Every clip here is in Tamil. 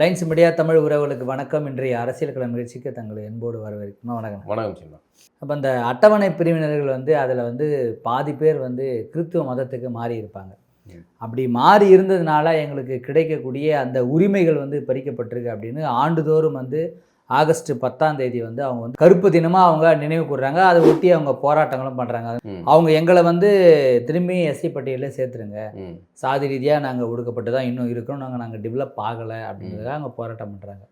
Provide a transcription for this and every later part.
லைன்ஸ் மீடியா தமிழ் உறவுகளுக்கு வணக்கம். இன்றைய அரசியல் களம் நிகழ்ச்சிக்கு தங்களை அன்போடு வரவேற்கணும். வணக்கம். வணக்கம் சின்ன. அப்போ இந்த அட்டவணை பிரிவினர்கள் அதில் பாதி பேர் கிறித்துவ மதத்துக்கு மாறி இருப்பாங்க. அப்படி மாறி இருந்ததுனால எங்களுக்கு கிடைக்கக்கூடிய அந்த உரிமைகள் பறிக்கப்பட்டிருக்கு அப்படின்னு ஆண்டுதோறும் ஆகஸ்ட் 10ஆம் தேதி அவங்க கருப்பு தினமாக அவங்க நினைவு கூறுறாங்க. அதை ஒட்டி அவங்க போராட்டங்களும் பண்ணுறாங்க. அவங்க எங்களை திரும்பி எஸ்சி பட்டியலில் சேர்த்துருங்க, சாதி ரீதியாக நாங்கள் ஒடுக்கப்பட்டு தான் இன்னும் இருக்கிறோம், நாங்கள் டெவலப் ஆகலை அப்படிங்கிறதுக்காக அவங்க போராட்டம் பண்ணுறாங்க.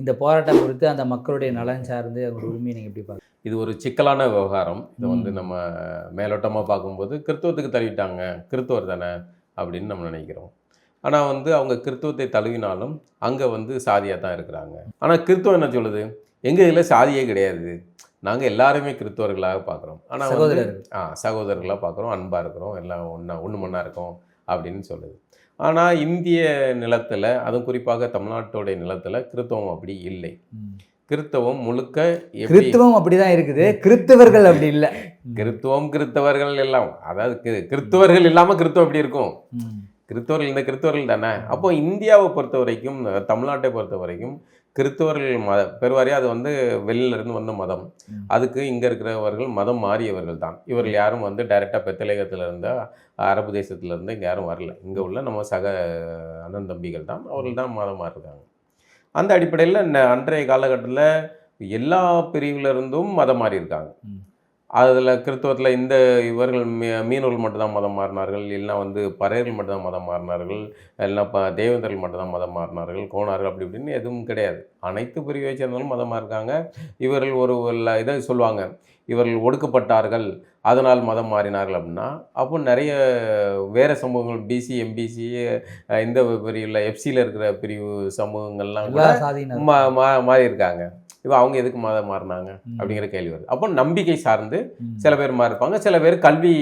இந்த போராட்டம் குறித்து அந்த மக்களுடைய நலன் சார்ந்து அவங்க உரிமையை நீங்கள் எப்படி பார்க்க? இது ஒரு சிக்கலான விவகாரம். இதை நம்ம மேலோட்டமாக பார்க்கும்போது கிறித்துவத்துக்கு தழுவிட்டாங்க, கிறித்துவர் தானே அப்படின்னு நம்ம நினைக்கிறோம். ஆனால் அவங்க கிறித்துவத்தை தழுவினாலும் அங்கே சாதியாக தான் இருக்கிறாங்க. ஆனால் கிறித்துவம் என்ன சொல்லுது, எங்கள் இதில் சாதியே கிடையாது, நாங்கள் எல்லாருமே கிறித்துவர்களாக பார்க்குறோம், ஆனால் சகோதரர்களாக பார்க்குறோம், அன்பாக இருக்கிறோம், எல்லாம் ஒன்று மண்ணாக இருக்கோம் அப்படின்னு சொல்லுது. ஆனால் இந்திய நிலத்தில், அதுவும் குறிப்பாக தமிழ்நாட்டோடைய நிலத்தில் கிறித்துவம் அப்படி இல்லை. கிறித்துவம் முழுக்க கிறித்துவம் அப்படிதான் இருக்குது, கிறித்தவர்கள் அப்படி இல்லை. கிறித்தவர்கள் எல்லாம், அதாவது கிறித்துவர்கள் இல்லாமல் கிறித்துவம் எப்படி இருக்கும்? கிறித்தவர்கள் இந்த கிறித்தவர்கள் தானே. அப்போ இந்தியாவை பொறுத்த வரைக்கும், தமிழ்நாட்டை பொறுத்த வரைக்கும் கிறித்தவர்கள் பெருவாரியாக அது வெளியிலிருந்து வந்த மதம். அதுக்கு இங்கே இருக்கிறவர்கள் மதம் மாறியவர்கள் தான். இவர்கள் யாரும் டைரெக்டாக பெத்தலேகத்தில் இருந்த அரபு தேசத்துலேருந்து இங்கே யாரும் வரல. இங்கே உள்ள நம்ம சக அண்ணன் தம்பிகள் தான், அவர்கள் தான் மதம் மாறிருக்காங்க. அந்த அடிப்படையில் அன்றைய காலகட்டத்தில் எல்லா பிரிவிலிருந்தும் மதம் மாறி இருக்காங்க. அதில் கிறித்துவத்தில் இந்த இவர்கள் மீனவர்கள் மட்டும்தான் மதம் மாறினார்கள், இல்லைனா பறையர்கள் மட்டும்தான் மதம் மாறினார்கள், இல்லைனா தேவேந்தர்கள் மட்டும்தான் மதம் மாறினார்கள், கோணார்கள் அப்படி இப்படின்னு எதுவும் கிடையாது. அனைத்து பிரிவை சேர்ந்தாலும் மதமாக இருக்காங்க. இவர்கள் ஒரு இதை சொல்லுவாங்க, இவர்கள் ஒடுக்கப்பட்டார்கள் அதனால் மதம் மாறினார்கள் அப்படின்னா, அப்போ நிறைய வேறு சமூகங்கள் பிசி எம்பிசி இந்த பிரிவில் எஃப்சியில் இருக்கிற பிரிவு சமூகங்கள்லாம் மாறி இருக்காங்க. இப்போ அவங்க எதுக்கு மதம் மாறினாங்க அப்படிங்கிற கேள்வி வருது. அப்போ நம்பிக்கை சார்ந்து சில பேர் மாறிப்பாங்க, சில பேர் கல்வி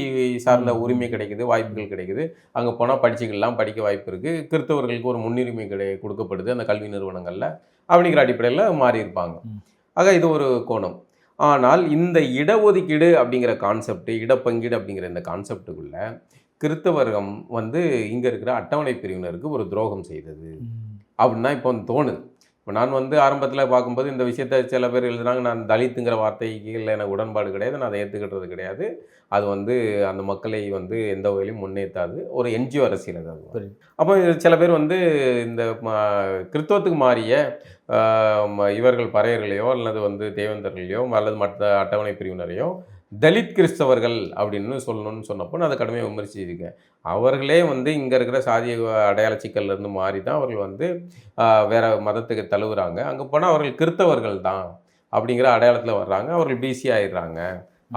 சார்ந்த உரிமை கிடைக்குது, வாய்ப்புகள் கிடைக்குது, அங்கே போனால் படிச்சுக்கலாம், படிக்க வாய்ப்பு இருக்குது, கிறித்தவர்களுக்கு ஒரு முன்னுரிமை கொடுக்கப்படுது அந்த கல்வி நிறுவனங்களில் அப்படிங்கிற அடிப்படையில் மாறி இருப்பாங்க. ஆக இது ஒரு கோணம். ஆனால் இந்த இடஒதுக்கீடு அப்படிங்கிற கான்செப்ட், இடப்பங்கீடு அப்படிங்கிற இந்த கான்செப்டுக்குள்ள கிறித்தவர்கம் இங்கே இருக்கிற அட்டவணை பிரிவினருக்கு ஒரு துரோகம் செய்தது அப்படின்னா இப்போ தோணுது. இப்போ நான் ஆரம்பத்தில் பார்க்கும்போது இந்த விஷயத்த சில பேர் எழுதுனாங்க, நான் தலித்துங்கிற வார்த்தைக்கு இல்லை, எனக்கு உடன்பாடு கிடையாது, நான் அதை ஏற்றுக்கிட்டது கிடையாது, அது அந்த மக்களை எந்த வகையிலையும் முன்னேற்றாது, ஒரு என்ஜிஓ அரசியல் அது. அப்போ சில பேர் இந்த கிறித்துவத்துக்கு மாறிய இவர்கள் பறையர்களையோ அல்லது தேவேந்தர்களையோ அல்லது மற்ற அட்டவணை பிரிவினரையோ தலித் கிறிஸ்தவர்கள் அப்படின்னு சொல்லணும்னு சொன்னப்போ நான் அதை கடுமையாக விமர்சிச்சிருக்கேன். அவர்களே இங்கே இருக்கிற சாதிய அடையாள சிக்கல்லேருந்து மாறி தான் அவர்கள் வேறு மதத்துக்கு தழுவுறாங்க. அங்கே போனால் அவர்கள் கிறித்தவர்கள் தான் அப்படிங்கிற அடையாளத்தில் வர்றாங்க, அவர்கள் பிசி ஆயிடுறாங்க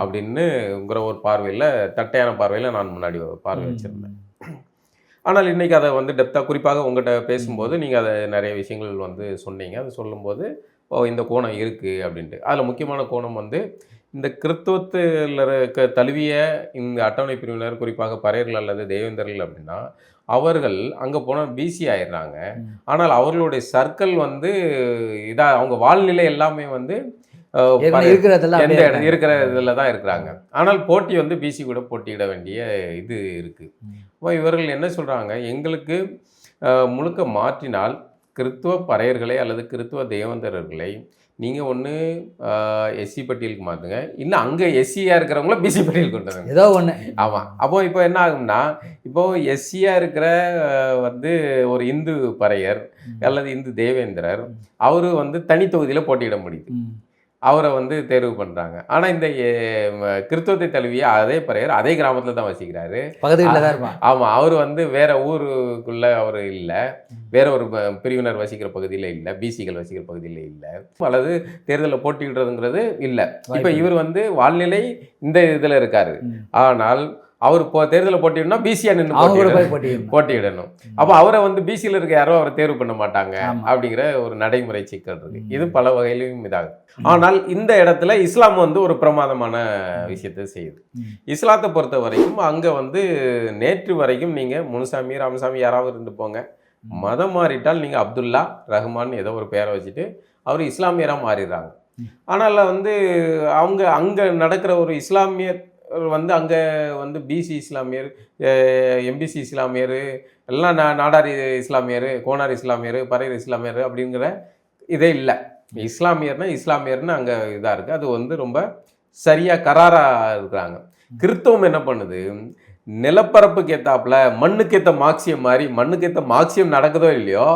அப்படின்னுங்கிற ஒரு பார்வையில், தட்டையான பார்வையில் நான் முன்னாடி பார்வை வச்சுருந்தேன். ஆனால் இன்றைக்கி அதை டெப்த்தாக குறிப்பாக உங்கள்கிட்ட பேசும்போது நீங்கள் அதை நிறைய விஷயங்கள் சொன்னீங்க. அதை சொல்லும்போது இந்த கோணம் இருக்குது அப்படின்ட்டு. அதில் முக்கியமான கோணம் இந்த கிறித்துவத்தில் தழுவிய இந்த அட்டவணை பிரிவினர், குறிப்பாக பறையர்கள் அல்லது தேவேந்தர்கள் அப்படின்னா, அவர்கள் அங்கே போனால் பிசி ஆயிடுறாங்க. ஆனால் அவர்களுடைய சர்க்கிள் இதாக அவங்க வாழ்நிலை எல்லாமே இருக்கிற இதில் தான் இருக்கிறாங்க. ஆனால் போட்டி பிசி கூட போட்டியிட வேண்டிய இது இருக்குது. அப்போ இவர்கள் என்ன சொல்கிறாங்க, எங்களுக்கு முழுக்க மாற்றினால் கிறித்துவ பறையர்களை அல்லது கிறித்துவ தேவேந்தரர்களை நீங்கள் ஒன்று எஸ்சி பட்டியலுக்கு மாற்றுங்க, இல்லை அங்கே எஸ்சியாக இருக்கிறவங்கள பிசி பட்டியல் கொண்டு வராங்க, ஏதோ ஒன்று. ஆமாம். அப்போது இப்போ என்ன ஆகும்னா, இப்போது எஸ்சியாக இருக்கிற ஒரு இந்து பறையர் அல்லது இந்து தேவேந்திரர் அவர் தனி தொகுதியில் போட்டியிட முடியுது, அவரை தேர்வு பண்ணுறாங்க. ஆனால் இந்த கிறித்துவத்தை தழுவிய அதே பறையர் அதே கிராமத்தில் தான் வசிக்கிறாரு, பக்கத்தில் தான் இருப்பான். ஆமாம். அவர் வேற ஊருக்குள்ளே அவர் இல்லை, வேற ஒரு பிரிவினர் வசிக்கிற பகுதியில் இல்லை, பிசிகள் வசிக்கிற பகுதியில் இல்லை, அல்லது தேர்தலில் போட்டியிடுறதுங்கிறது இல்லை. இப்போ இவர் வாழ்நிலை இந்த இதில் இருக்காரு, ஆனால் அவர் இப்போ தேர்தலில் போட்டிடணும் பிசியா நின்று போட்டியிடணும். அப்போ அவரை பிசியில் இருக்க யாரோ அவரை தேர்வு பண்ண மாட்டாங்க அப்படிங்கிற ஒரு நடைமுறை சிக்கல் இருக்கு. இது பல வகையிலும் இதாகும். ஆனால் இந்த இடத்துல இஸ்லாம் ஒரு பிரமாதமான விஷயத்தை செய்யுது. இஸ்லாத்தை பொறுத்த வரைக்கும் அங்கே நேற்று வரைக்கும் நீங்கள் முனுசாமி ராமசாமி யாராவது இருந்து போங்க, மதம் மாறிட்டால் நீங்கள் அப்துல்லா ரஹ்மான் ஏதோ ஒரு பேரை வச்சுட்டு அவர் இஸ்லாமியராக மாறிடுறாங்க. ஆனால் அவங்க அங்கே நடக்கிற ஒரு இஸ்லாமிய வந்து அங்கே வந்து பிசி இஸ்லாமியர், எம்பிசி இஸ்லாமியர், எல்லாம் நாடார் இஸ்லாமியர், கோனார் இஸ்லாமியர், பறையர் இஸ்லாமியர் அப்படிங்கிற இதே இல்லை. இஸ்லாமியர்னா இஸ்லாமியர்னு அங்கே இதாக இருக்குது. அது வந்து ரொம்ப சரியாக கராராக இருக்கிறாங்க. கிறிஸ்தவம் என்ன பண்ணுது, நிலப்பரப்புக்கு ஏற்றாப்புல மண்ணுக்கேற்ற மார்க்சியம் மாதிரி, மண்ணுக்கேற்ற மார்க்சியம் நடக்குதோ இல்லையோ,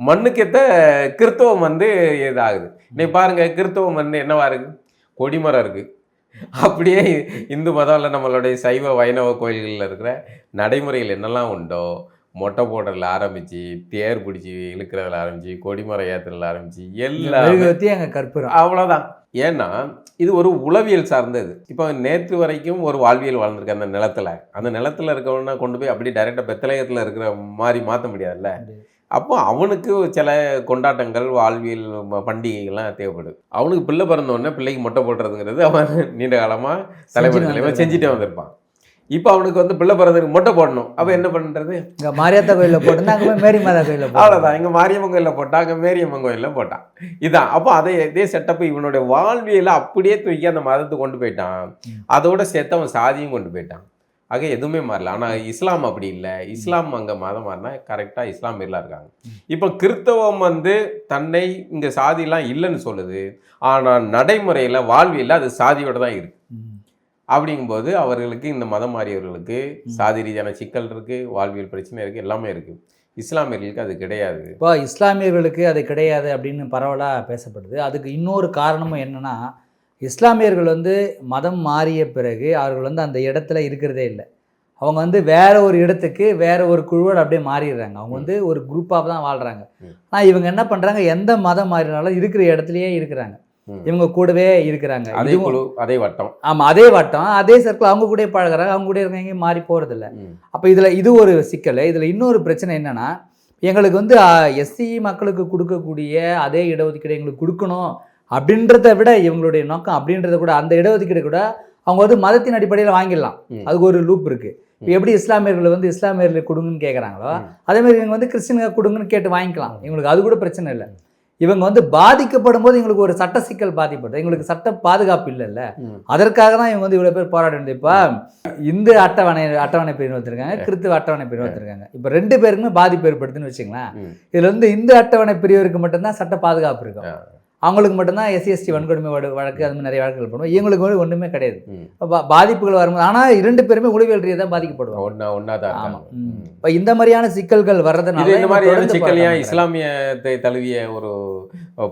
மண்ணுக்கேற்ற கிறிஸ்தவம் வந்து இதாகுது. இன்னைக்கு பாருங்கள், கிறிஸ்தவம் வந்து என்னவா இருக்குது, கொடிமரம் இருக்குது. அப்படியே இந்து மதம்ல நம்மளுடைய சைவ வைணவ கோயில்களில் இருக்கிற நடைமுறைகள் என்னெல்லாம் உண்டோ, மொட்டை போடுறதுல ஆரம்பித்து, தேர் பிடிச்சி இழுக்கிறதுல ஆரம்பித்து, கொடிமரம் ஏற்றுறதுல ஆரம்பித்து எல்லாம் கற்பூரம், அவ்வளோதான். ஏன்னா இது ஒரு உளவியல் சார்ந்தது. இப்போ நேற்று வரைக்கும் ஒரு வாழ்வியல் வாழ்ந்திருக்கு அந்த நிலத்தில். அந்த நிலத்தில் இருக்கவனா கொண்டு போய் அப்படி டைரெக்டாக பெத்தலயத்தில் இருக்கிற மாதிரி மாற்ற முடியாதுல்ல. அப்போ அவனுக்கு சில கொண்டாட்டங்கள், வாழ்வியல் பண்டிகைகள்லாம் தேவைப்படுது. அவனுக்கு பிள்ளை பிறந்தோடனே பிள்ளைக்கு மொட்டை போடுறதுங்கிறது அவன் நீண்ட காலமாக தலைமுறை செஞ்சுட்டே வந்திருப்பான். இப்போ அவனுக்கு வந்து பிள்ளை பிறந்ததுக்கு மொட்டை போடணும். அப்போ என்ன பண்ணுறது, இங்கே மாரியாத்தா கோயிலில் போட்டோன்னா அங்கே மேரி மாதா கோயிலில் அவ்வளோதான். இங்கே மாரியம்மன் கோயிலில் போட்டான், அங்கே மேரியம்மன் கோயிலில் போட்டான். இதான். அப்போ இதே செட்டப்பு இவனுடைய வாழ்வியலை அப்படியே தூக்கி அந்த மதத்தை கொண்டு போயிட்டான். அதோட சேர்த்து அவன் சாதியும் கொண்டு போயிட்டான். ஆக எதுவுமே மாறல. ஆனால் இஸ்லாம் அப்படி இல்லை. இஸ்லாம் அங்கே மதம் மாறினா கரெக்டாக இஸ்லாமியர்லாம் இருக்காங்க. இப்போ கிறிஸ்தவம் வந்து தன்னை இங்கே சாதியெல்லாம் இல்லைன்னு சொல்லுது. ஆனால் நடைமுறையில் வாழ்வியலில் அது சாதியோட தான் இருக்குது. அப்படிங்கும்போது அவர்களுக்கு, இந்த மதம் மாறியவர்களுக்கு சாதி ரீதியான சிக்கல் இருக்குது, வாழ்வியல் பிரச்சனை இருக்குது, எல்லாமே இருக்குது. இஸ்லாமியர்களுக்கு அது கிடையாது. இப்போ இஸ்லாமியர்களுக்கு அது கிடையாது அப்படின்னு பரவலாக பேசப்படுது. அதுக்கு இன்னொரு காரணமும் என்னென்னா, இஸ்லாமியர்கள் வந்து மதம் மாறிய பிறகு அவர்கள் வந்து அந்த இடத்துல இருக்கிறதே இல்லை. அவங்க வந்து வேற ஒரு இடத்துக்கு, வேற ஒரு குழுவோடு அப்படியே மாறிடுறாங்க. அவங்க வந்து ஒரு குரூப்பாக தான் வாழ்கிறாங்க. ஆனால் இவங்க என்ன பண்ணுறாங்க, எந்த மதம் மாறினாலும் இருக்கிற இடத்துலையே இருக்கிறாங்க. இவங்க கூடவே இருக்கிறாங்க. அதே குழு, அதே வட்டம். ஆமாம், அதே வட்டம், அதே சர்க்கிள். அவங்க கூட பழகிறாங்க, அவங்க கூட இருக்க எங்கேயும் மாறி போகிறதில்ல. அப்போ இது ஒரு சிக்கல். இதில் இன்னொரு பிரச்சனை என்னென்னா, எங்களுக்கு வந்து எஸ்சி மக்களுக்கு கொடுக்கக்கூடிய அதே இடஒதுக்கீடு எங்களுக்கு கொடுக்கணும் அப்படின்றத விட, இவங்களுடைய நோக்கம் அப்படின்றத கூட, அந்த இடஒதுக்கீடு கூட அவங்க வந்து மதத்தின் அடிப்படையில் வாங்கிடலாம். அதுக்கு ஒரு லூப் இருக்குது. இப்போ எப்படி இஸ்லாமியர்கள் வந்து இஸ்லாமியர்களுக்கு கொடுங்கன்னு கேட்குறாங்களோ, அதேமாதிரி இவங்க வந்து கிறிஸ்டினுக்கு கொடுங்கன்னு கேட்டு வாங்கிக்கலாம். இவங்களுக்கு அது கூட பிரச்சனை இல்லை. இவங்க வந்து பாதிக்கப்படும் போது எங்களுக்கு ஒரு சட்ட சிக்கல் பாதிப்படுது, எங்களுக்கு சட்ட பாதுகாப்பு இல்லைல்ல. அதற்காக தான் இவங்க வந்து இவ்வளோ பேர் போராட வேண்டியது. இப்போ இந்து அட்டவணை பிரிவு வச்சுருக்காங்க, கிறிஸ்துவ அட்டவணை பிரிவு வச்சுருக்காங்க. இப்போ 2 பேருக்குமே பாதிப்பு ஏற்படுதுன்னு வச்சுங்களேன். இதில் வந்து இந்து அட்டவணை பிரிவருக்கு மட்டும்தான் சட்ட பாதுகாப்பு இருக்கும். அவங்களுக்கு மட்டும்தான் SC/ST வன்கொடுமை வழக்கு, அது மாதிரி நிறைய வழக்குகள் பண்ணுவோம். இவங்களுக்கு வந்து ஒன்றுமே கிடையாது. பாதிப்புகள் வரும்போது ஆனால் 2 பேருமே உளவியல் ரீதியாக தான் பாதிக்கப்படுவாங்க. ஆமாம். இப்போ இந்த மாதிரியான சிக்கல்கள் வர்றதுனால இந்த மாதிரியான சிக்கல் ஏன் இஸ்லாமியத்தை தழுவிய ஒரு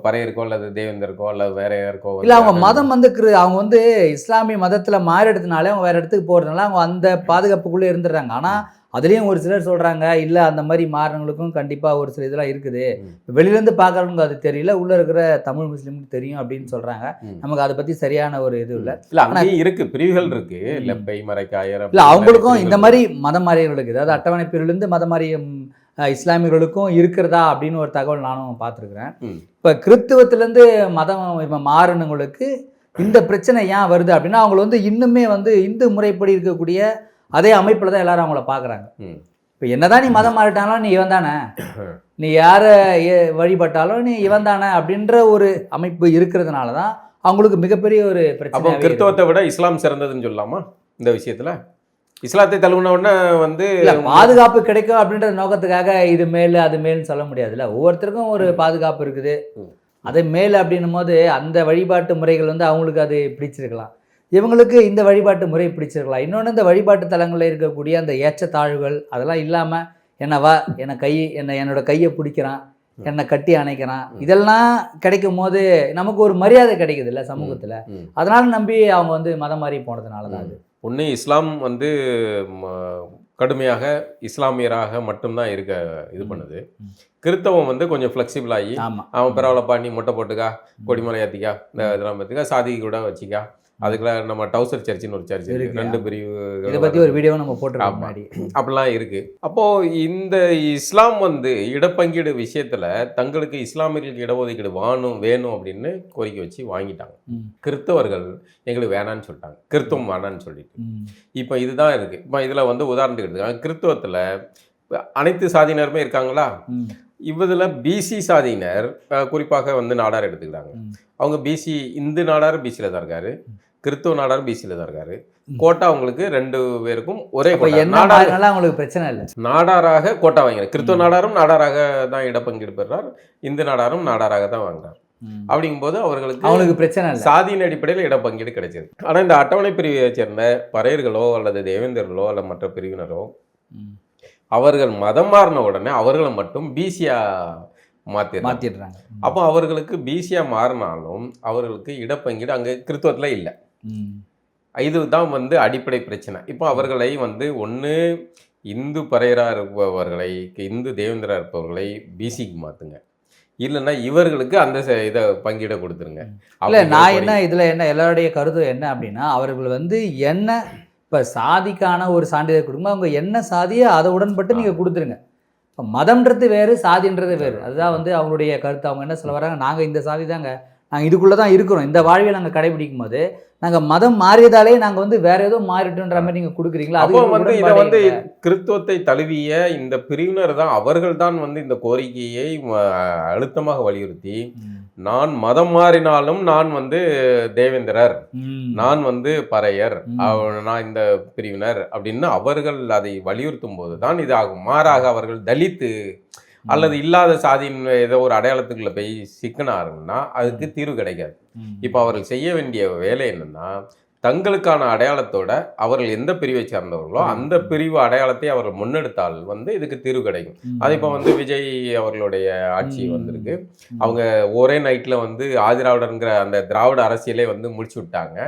பறையருக்கோ அல்லது தேவேந்தருக்கோ அல்லது வேற யாருக்கோ இல்லை, அவங்க மதம் வந்து அவங்க வந்து இஸ்லாமிய மதத்தில் மாறிடுறதுனால அவங்க வேற இடத்துக்கு போகிறதுனால அவங்க அந்த பாதுகாப்புக்குள்ளே இருந்துடுறாங்க. ஆனால் அதுலேயும் ஒரு சிலர் சொல்கிறாங்க, இல்லை அந்த மாதிரி மாறினவங்களுக்கும் கண்டிப்பாக ஒரு சில இதெல்லாம் இருக்குது, வெளியிலேருந்து பார்க்குறவங்க அது தெரியல, உள்ளே இருக்கிற தமிழ் முஸ்லீமுக்கு தெரியும் அப்படின்னு சொல்கிறாங்க. நமக்கு அதை பற்றி சரியான ஒரு இது இல்லை. ஆனால் இருக்குது, பிரிவுகள் இருக்குது. லெப்பை, மரைக்காயர், இல்லை அவங்களுக்கும் இந்த மாதிரி மதம் மாறியவர்களுக்கு, அதாவது அட்டவணை பிரிவிலிருந்து மதம் மாறிய இஸ்லாமியர்களுக்கும் இருக்கிறதா அப்படின்னு ஒரு தகவல் நானும் பார்த்துருக்குறேன். இப்போ கிறிஸ்துவத்திலேருந்து மதம் மாறினவங்களுக்கு இந்த பிரச்சனை ஏன் வருது அப்படின்னா, அவங்களை வந்து இன்னுமே வந்து இந்து முறைப்படி இருக்கக்கூடிய அதே அமைப்பில் தான் எல்லாரும் அவங்கள பார்க்குறாங்க. இப்போ என்னதான் நீ மதம் மாறிட்டாலும் நீ இவன் தானே, நீ யாரை வழிபட்டாலும் நீ இவன் தானே அப்படின்ற ஒரு அமைப்பு இருக்கிறதுனால தான் அவங்களுக்கு மிகப்பெரிய ஒரு பிரச்சனை. கிறிஸ்தவத்தை விட இஸ்லாம் சிறந்ததுன்னு சொல்லலாமா இந்த விஷயத்தில்? இஸ்லாத்தை தழுவின உடனே வந்து பாதுகாப்பு கிடைக்கும் அப்படின்ற நோக்கத்துக்காக இது மேல் அது மேல்னு சொல்ல முடியாதுல்ல. ஒவ்வொருத்தருக்கும் ஒரு பாதுகாப்பு இருக்குது. அது மேல் அப்படின்னும் போது அந்த வழிபாட்டு முறைகள் வந்து அவங்களுக்கு அது பிடிச்சிருக்கலாம், இவங்களுக்கு இந்த வழிபாட்டு முறை பிடிச்சிருக்கலாம். இன்னொன்று, இந்த வழிபாட்டு தலங்களில் இருக்கக்கூடிய அந்த ஏற்றத்தாழ்வுகள் அதெல்லாம் இல்லாமல் என்னோட கையை பிடிக்கிறான், என்னை கட்டி அணைக்கிறான், இதெல்லாம் கிடைக்கும் போது நமக்கு ஒரு மரியாதை கிடைக்குது இல்லை சமூகத்தில். அதனால நம்பி அவங்க வந்து மதம் மாறி போனதுனால தான் அது. ஒன்று இஸ்லாம் வந்து கடுமையாக இஸ்லாமியராக மட்டும்தான் இருக்க இது பண்ணுது. கிறிஸ்தவம் வந்து கொஞ்சம் ஃப்ளெக்சிபிள் ஆகி, அவன் பரவாயில்லப்பா நீ மொட்டை போட்டுக்கா, கொடிமலை ஏற்றிக்கா, இந்த இதெல்லாம் பார்த்துக்கா, சாதி கூட வச்சிக்கா, அதுக்கெல்லாம் நம்ம டவுசர் சர்ச்சுன்னு ஒரு சர்ச் இருக்கு, 2 பிரிவு, இதை பற்றி ஒரு வீடியோ நம்ம போட்டுருக்கோம், அப்படிலாம் இருக்கு. அப்போ இந்த இஸ்லாம் வந்து இடப்பங்கீடு விஷயத்துல தங்களுக்கு இஸ்லாமியர்களுக்கு இடஒதுக்கீடு வேணும் அப்படின்னு கோரிக்கை வச்சு வாங்கிட்டாங்க. கிறிஸ்தவர்கள் எங்களுக்கு வேணான்னு சொல்லிட்டாங்க, கிறிஸ்தவம் வேணான்னு சொல்லிட்டு. இப்போ இதுதான் இருக்கு. இப்போ இதுல வந்து உதாரணத்துக்கு எடுத்துக்காங்க, கிறிஸ்தவத்துல அனைத்து சாதியினருமே இருக்காங்களா, இவதில் பிசி சாதியினர் குறிப்பாக வந்து நாடார் எடுத்துக்கிறாங்க. அவங்க பிசி, இந்து நாடார் பிசியில் தான் இருக்காரு, கிறிஸ்தவ நாடார் பிசியில் தான் இருக்காரு, கோட்டா அவங்களுக்கு 2 பேருக்கும் ஒரே அப்ப கோட்டா. என்ன மாறினாலும் அவங்களுக்கு பிரச்சனை இல்லை. நாடாராக கோட்டா வாங்கினார். கிறிஸ்துவ நாடாரும் நாடாராக தான் இடப்பங்கீடு பெறார், இந்து நாடாரும் நாடாராக தான் வாங்கினார். அப்படிங்கும்போது அவங்களுக்கு பிரச்சனை இல்லை, சாதியின் அடிப்படையில் இடப்பங்கீடு கிடைச்சது. ஆனால் இந்த அட்டவணை பிரிவை சேர்ந்த பறையர்களோ அல்லது தேவேந்தர்களோ அல்லது மற்ற பிரிவினரோ அவர்கள் மதம் மாறின உடனே அவர்களை மட்டும் பிசியா மாத்திடுறாங்க. அப்போ அவர்களுக்கு பிசியா மாறினாலும் அவர்களுக்கு இடப்பங்கீடு அங்கே கிறிஸ்துவத்தில் இல்லை. இதுதான் அடிப்படை பிரச்சனை. இப்போ அவர்களை ஒன்று இந்து பறையராக இருப்பவர்களை, இந்து தேவேந்திரா இருப்பவர்களை பிசிக்கு மாற்றுங்க, இல்லைன்னா இவர்களுக்கு அந்த இதை பங்கீட கொடுத்துருங்க. இல்லை, நான் என்ன இதில் என்ன எல்லாருடைய கருத்து என்ன அப்படின்னா, அவர்கள் என்ன இப்போ சாதிக்கான ஒரு சான்றிதழ் கொடுக்கும்போது அவங்க என்ன சாதியோ அதை உடன்பட்டு நீங்கள் கொடுத்துருங்க. இப்போ மதம்ன்றது வேறு, சாதின்றது வேறு. அதுதான் அவங்களுடைய கருத்து. அவங்க என்ன சொல்ல வராங்க, நாங்கள் இந்த சாதி தாங்க, நாங்கள் இதுக்குள்ளே தான் இருக்கிறோம், இந்த வாழ்வை நாங்கள் கடைபிடிக்கும் போது நாங்கள் மதம் மாறியதாலே நாங்கள் வேற ஏதோ மாறிட்டோன்ற மாதிரி நீங்கள் கொடுக்குறீங்களா? அப்போ இதை கிறிஸ்துவத்தை தழுவிய இந்த பிரிவினர் தான், அவர்கள் தான் இந்த கோரிக்கையை அழுத்தமாக வலியுறுத்தி, நான் மதம் மாறினாலும் நான் தேவேந்திரர், நான் பறையர், நான் இந்த பிரிவினர் அப்படின்னு அவர்கள் அதை வலியுறுத்தும் போது தான் இது ஆகும். மாறாக அவர்கள் தலித்து அல்லது இல்லாத சாதியின் ஏதோ ஒரு அடையாளத்துக்குள்ள போய் சிக்கினாருன்னா அதுக்கு தீர்வு கிடைக்காது. இப்போ அவர்கள் செய்ய வேண்டிய வேலை என்னன்னா, தங்களுக்கான அடையாளத்தோட அவர்கள் எந்த பிரிவை சார்ந்தவர்களோ அந்த பிரிவு அடையாளத்தை அவர்கள் முன்னெடுத்தால் இதுக்கு தீர்வு கிடைக்கும். அது இப்போ விஜய் அவர்களுடைய ஆட்சி வந்திருக்கு. அவங்க ஒரே நைட்ல ஆதிராவிடர்ங்கிற அந்த திராவிட அரசியலே முடிச்சு விட்டாங்க.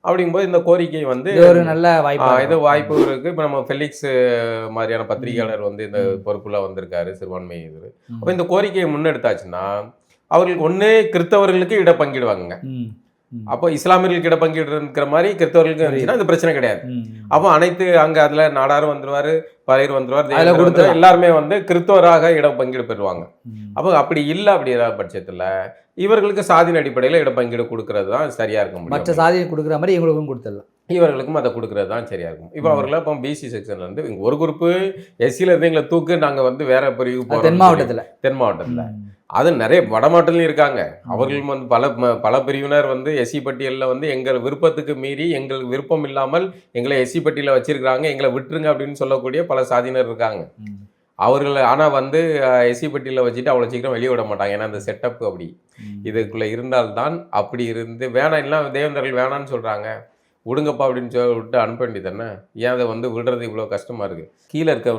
அப்படிங்கும்போது இந்த கோரிக்கை ஒரு நல்ல வாய்ப்பு, வாய்ப்பு இருக்கு. இப்போ நம்ம ஃபெலிக்ஸ் மாதிரியான பத்திரிகையாளர் இந்த பொறுப்புல வந்திருக்காரு, சிறுபான்மை இது. அப்போ இந்த கோரிக்கையை முன்னெடுத்தாச்சுன்னா அவர்களுக்கு ஒன்னே கிறிஸ்தவர்களுக்கு இட பங்கிடுவாங்க. அப்போ இஸ்லாமியர்களுக்கு இட பங்கீடு இருக்கிற மாதிரி கிறிஸ்தவர்களுக்கு இருந்துச்சுன்னா இந்த பிரச்சனை கிடையாது. அப்போ அனைத்து அங்க அதுல நாடாரும் வந்துருவாரு, பறையர் வந்துருவார், எல்லாருமே கிறிஸ்தவராக இட பங்கீடு பெறுவாங்க. அப்போ அப்படி இல்லை அப்படிங்கிற பட்சத்துல இவர்களுக்கு சாதியின் அடிப்படையில் இட பங்கீடு கொடுக்கறது தான் சரியா இருக்கும். மற்ற சாதியை கொடுக்குற மாதிரி இவங்களுக்கும் கொடுத்துடலாம், இவர்களுக்கும் அதை கொடுக்கறது தான் சரியா இருக்கும். இப்போ அவர்கள இப்போ பிசி செக்ஷன்ல ஒரு குரூப்பு எஸ்சியில் இருந்து எங்களை தூக்கு நாங்கள் வேற பிரிவு போகிறோம். தென் மாவட்டத்தில் அது நிறைய வட மாவட்டத்திலையும் இருக்காங்க. அவர்கள் பல பிரிவினர் எஸ்சி பட்டியலில் எங்கள் விருப்பத்துக்கு மீறி எங்கள் விருப்பம் இல்லாமல் எங்களை எஸ்சி பட்டியலில் வச்சிருக்கிறாங்க, எங்களை விட்டுருங்க அப்படின்னு சொல்லக்கூடிய பல சாதியினர் இருக்காங்க. அவர்கள் ஆனால் எஸ்சி பட்டியலில் வச்சுட்டு அவ்வளோ சீக்கிரம் வெளியே விட மாட்டாங்க. ஏன்னா அந்த செட்டப் அப்படி இதுக்குள்ளே இருந்தால்தான். அப்படி இருந்து வேணாம், இல்லை தேவேந்தர்கள் வேணான்னு சொல்கிறாங்க, விடுங்கப்பா அப்படின்னு விட்டு அனுப்ப வேண்டியது தானே. ஏன் அதை விடுறது இவ்வளோ கஷ்டமாக இருக்குது? கீழே இருக்க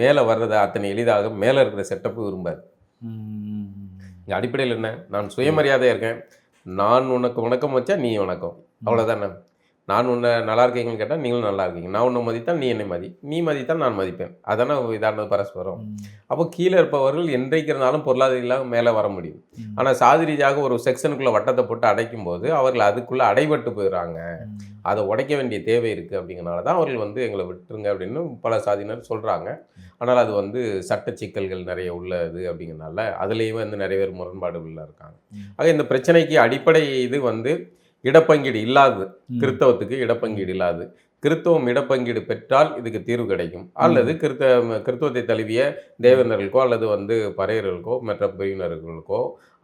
மேலே வர்றதை அத்தனை எளிதாக மேலே இருக்கிற செட்டப்பு விரும்பாது. இங்கே அடிப்படையில் என்ன, நான் சுயமரியாதையாக இருக்கேன், நான் உனக்கு வணக்கம் வச்சா நீ வணக்கம், அவ்வளோதானே. நான் உன்னை நல்லா இருக்கீங்கன்னு கேட்டால் நீங்களும் நல்லா இருக்கீங்க, நான் உன்னை மதித்தால் நீ என்னை நீ மதித்தால் நான் மதிப்பேன், அதானே இதானது பரஸ்பரம். அப்போ கீழே இருப்பவர்கள் என்றைக்கு இருந்தாலும் பொருளாதார மேலே வர முடியும். ஆனால் சாதி ரீதியாக ஒரு செக்ஷனுக்குள்ளே வட்டத்தை போட்டு அடைக்கும் போது அவர்கள் அதுக்குள்ளே அடைபட்டு போயிடுறாங்க. அதை உடைக்க வேண்டிய தேவை இருக்குது. அப்படிங்கிறனால தான் அவர்கள் எங்களை விட்டுருங்க அப்படின்னு பல சாதியினர் சொல்கிறாங்க. ஆனால் அது சட்ட சிக்கல்கள் நிறைய உள்ளது. அப்படிங்கிறனால அதுலேயும் நிறைய பேர் முரண்பாடுகளில் இருக்காங்க. ஆக இந்த பிரச்சனைக்கு அடிப்படை இது இடப்பங்கீடு இல்லாது, கிறிஸ்தவத்துக்கு இடப்பங்கீடு இல்லாது. கிறிஸ்தவம் இடப்பங்கீடு பெற்றால் இதுக்கு தீர்வு கிடைக்கும். அல்லது கிறிஸ்தவத்தை தழுவிய தேவேந்தர்களுக்கோ அல்லது பறையர்களுக்கோ மற்ற பிரிவினர்களுக்கோ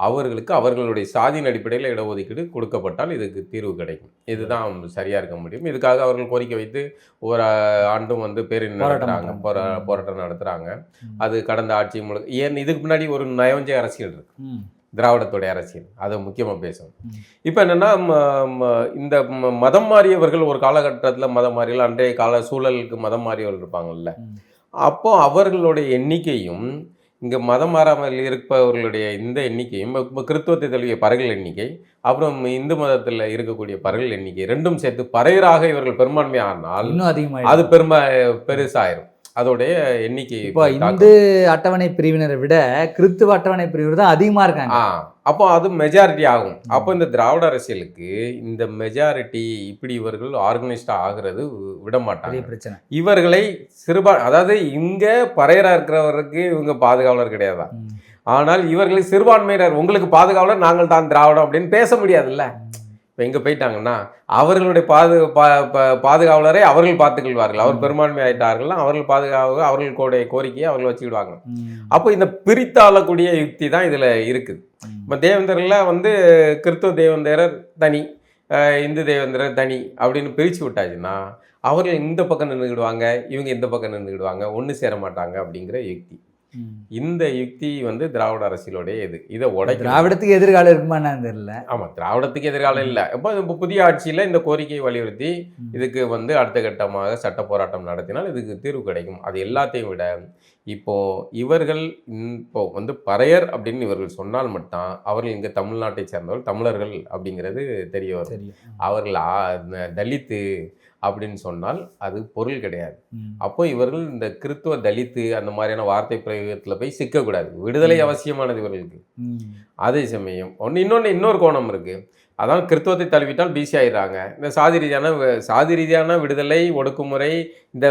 அவர்களுக்கு அவர்களுடைய சாதியின் அடிப்படையில் இடஒதுக்கீடு கொடுக்கப்பட்டால் இதுக்கு தீர்வு கிடைக்கும். இதுதான் சரியாக இருக்க முடியும். இதுக்காக அவர்கள் கோரிக்கை வைத்து ஒவ்வொரு ஆண்டும் பேரணி நடத்துகிறாங்க, போராட்டம் நடத்துகிறாங்க. அது கடந்த ஆட்சி முழுக்க ஏன் இதுக்கு முன்னாடி ஒரு நயவஞ்ச அரசியல் இருக்கு, திராவிடத்துடைய அரசியல், அதை முக்கியமாக பேசணும். இப்போ என்னென்னா இந்த மதம் மாறியவர்கள் ஒரு காலகட்டத்தில் மதம் மாறியவர்கள் அன்றைய கால சூழலுக்கு மதம் மாறியவர்கள் இருப்பாங்கல்ல, அப்போ அவர்களுடைய எண்ணிக்கையும் இங்கே மதம் மாறாமல் இருப்பவர்களுடைய இந்த எண்ணிக்கையும் இப்போ கிறிஸ்துவத்தை தழுவிய பறைகள் எண்ணிக்கை, அப்புறம் இந்து மதத்தில் இருக்கக்கூடிய பறைகள் எண்ணிக்கை ரெண்டும் சேர்த்து பறையராக இவர்கள் பெரும்பான்மையானால் இன்னும் அதிகமாக அது பெருசாயிரும். அதோடைய எண்ணிக்கை இப்போ இந்து அட்டவணை பிரிவினரை விட கிறிஸ்துவ அட்டவணை பிரிவினர் தான் அதிகமாக இருக்காங்க. அப்போ அது மெஜாரிட்டி ஆகும். அப்போ இந்த திராவிட அரசியலுக்கு இந்த மெஜாரிட்டி இப்படி இவர்கள் ஆர்கனைஸ்டா ஆகிறது விட மாட்டாங்க. பிரச்சனை இவர்களை அதாவது இங்க பறையரா இருக்கிறவருக்கு இவங்க பாதுகாவலர் கிடையாதா, ஆனால் இவர்களை சிறுபான்மையினர் உங்களுக்கு பாதுகாவலர் நாங்கள் தான் திராவிடம் அப்படின்னு பேச முடியாதுல்ல. இப்போ எங்கே போயிட்டாங்கன்னா அவர்களுடைய பாதுகாவலரை அவர்கள் பார்த்துக்கொள்வார்கள். அவர் பெரும்பான்மை ஆயிட்டார்கள்னா அவர்கள் அவர்களுடைய கோரிக்கையை அவர்கள் வச்சுக்கிடுவாங்க. அப்போ இந்த பிரித்தாளக்கூடிய யுக்தி தான் இதில் இருக்குது. இப்போ தேவேந்தரில் கிறிஸ்துவ தேவேந்தரர் தனி, இந்து தேவேந்திரர் தனி அப்படின்னு பிரித்து விட்டாச்சுன்னா அவர்கள் இந்த பக்கம் நின்றுக்கிடுவாங்க, இவங்க இந்த பக்கம் நின்றுக்கிடுவாங்க, ஒன்று சேர மாட்டாங்க அப்படிங்கிற யுக்தி. இந்த யுக்தி வந்து திராவிட அரசியலோடைய இதை திராவிடத்துக்கு எதிர்காலம் இருக்குமான்னு தெரியல. ஆமாம், திராவிடத்துக்கு எதிர்காலம் இல்லை. இப்போ புதிய ஆட்சியில் இந்த கோரிக்கையை வலியுறுத்தி இதுக்கு வந்து அடுத்த கட்டமாக சட்ட போராட்டம் நடத்தினால் இதுக்கு தீர்வு கிடைக்கும். அது எல்லாத்தையும் விட இப்போ இவர்கள் இப்போ வந்து பறையர் அப்படின்னு இவர்கள் சொன்னால் மட்டும் அவர்கள் இங்கே தமிழ்நாட்டை சேர்ந்தவர்கள் தமிழர்கள் அப்படிங்கிறது தெரிய வரும். அவர்கள் தலித்து அப்படின்னு சொன்னால் அது பொருள் கிடையாது. அப்போ இவர்கள் இந்த கிறித்துவ தலித்து அந்த மாதிரியான வார்த்தை பிரயோகத்தில் போய் சிக்கக்கூடாது. விடுதலை அவசியமானது இவர்களுக்கு. அதே சமயம் இன்னொரு கோணம் இருக்கு. அதான் கிறித்துவத்தை தழுவிட்டால் பிசி ஆயிடுறாங்க. இந்த சாதி ரீதியான விடுதலை ஒடுக்குமுறை இந்த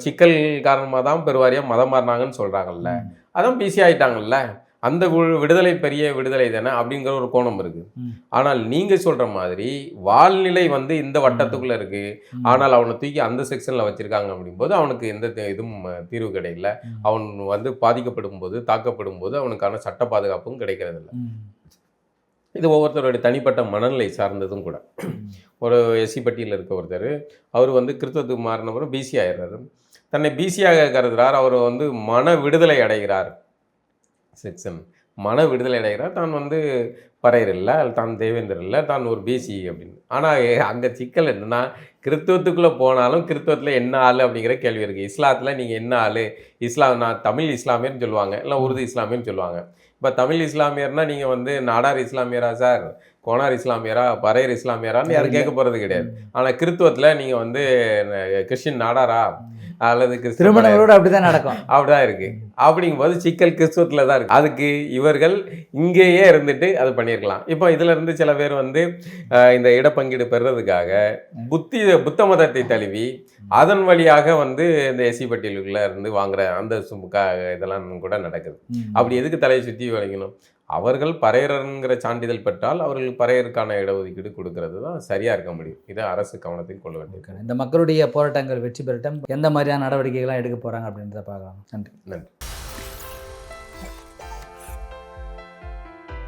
சிக்கல் காரணமாக தான் பெருவாரியாக மதம் மாறினாங்கன்னு சொல்றாங்கல்ல, அதான் பிசி ஆயிட்டாங்கல்ல. அந்த விடுதலை பெரிய விடுதலை தானே அப்படிங்கிற ஒரு கோணம் இருக்கு. ஆனால் நீங்க சொல்ற மாதிரி வாழ்நிலை வந்து இந்த வட்டத்துக்குள்ள இருக்கு, ஆனால் அவனை தூக்கி அந்த செக்ஷன்ல வச்சிருக்காங்க அப்படிங்கும்போது அவனுக்கு எந்த இதுவும் தீர்வு கிடைக்கல. அவன் வந்து பாதிக்கப்படும் போது தாக்கப்படும் போது அவனுக்கான சட்ட பாதுகாப்பும் கிடைக்கிறது இல்லை. இது ஒவ்வொருத்தருடைய தனிப்பட்ட மனநிலை சார்ந்ததும் கூட. ஒரு எஸ்சி பட்டியலில் இருக்க ஒருத்தர் அவர் வந்து கிறிஸ்தவத்துக்கு மாறினவரும் பிசி ஆயிடுறாரு. தன்னை பிசியாக கருதுகிறார். அவர் வந்து மன விடுதலை அடைகிறார். செக்ஷன் மன விடுதலை அடைகிறார். தான் வந்து பறையர் இல்லை, தான் தேவேந்தர் இல்லை, தான் ஒரு பிசி அப்படின்னு. ஆனால் அங்கே சிக்கல் என்னன்னா, கிறிஸ்துவத்துக்குள்ளே போனாலும் கிறிஸ்துவத்தில் என்ன ஆள் அப்படிங்கிற கேள்வி இருக்குது. இஸ்லாத்தில் நீங்கள் என்ன ஆள்? நான் தமிழ் இஸ்லாமியர்னு சொல்லுவாங்க, இல்லை உருது இஸ்லாமியர்னு சொல்லுவாங்க. இப்போ தமிழ் இஸ்லாமியர்னா நீங்கள் வந்து நாடார் இஸ்லாமியரா சார், கோனார் இஸ்லாமியரா, பறையர் இஸ்லாமியரான்னு யாரும் கேட்க போகிறது கிடையாது. ஆனால் கிறிஸ்துவத்தில் நீங்கள் வந்து கிறிஸ்டின் நாடாரா அல்லது திருமணங்களோடு அப்படிதான் நடக்கும். அப்படிதான் இருக்கு. அப்படிங்கும்போது சிக்கல் கிறிஸ்துவத்துல தான் இருக்கு. அதுக்கு இவர்கள் இங்கேயே இருந்துட்டு அது பண்ணியிருக்கலாம். இப்போ இதுல இருந்து சில பேர் வந்து இந்த இடப்பங்கீடு பெறுறதுக்காக புத்த மதத்தை தழுவி அதன் வழியாக வந்து இந்த எஸ்சி பட்டியலுக்குள்ள இருந்து வாங்குற அந்த இதெல்லாம் கூட நடக்குது. அப்படி எதுக்கு தலையை சுற்றி வளைக்கணும்? அவர்கள் பறையருங்கிற சான்றிதழ் பெற்றால் அவர்களுக்கு பறையருக்கான இடஒதுக்கீடு கொடுக்கறது தான் சரியா இருக்க முடியும். இதை அரசு கவனத்தில் கொள்ள வேண்டியிருக்காங்க. இந்த மக்களுடைய போராட்டங்கள் வெற்றி பெறட்டும். எந்த மாதிரியான நடவடிக்கைகள்லாம் எடுக்க போறாங்க அப்படின்றத பார்க்கலாம். நன்றி.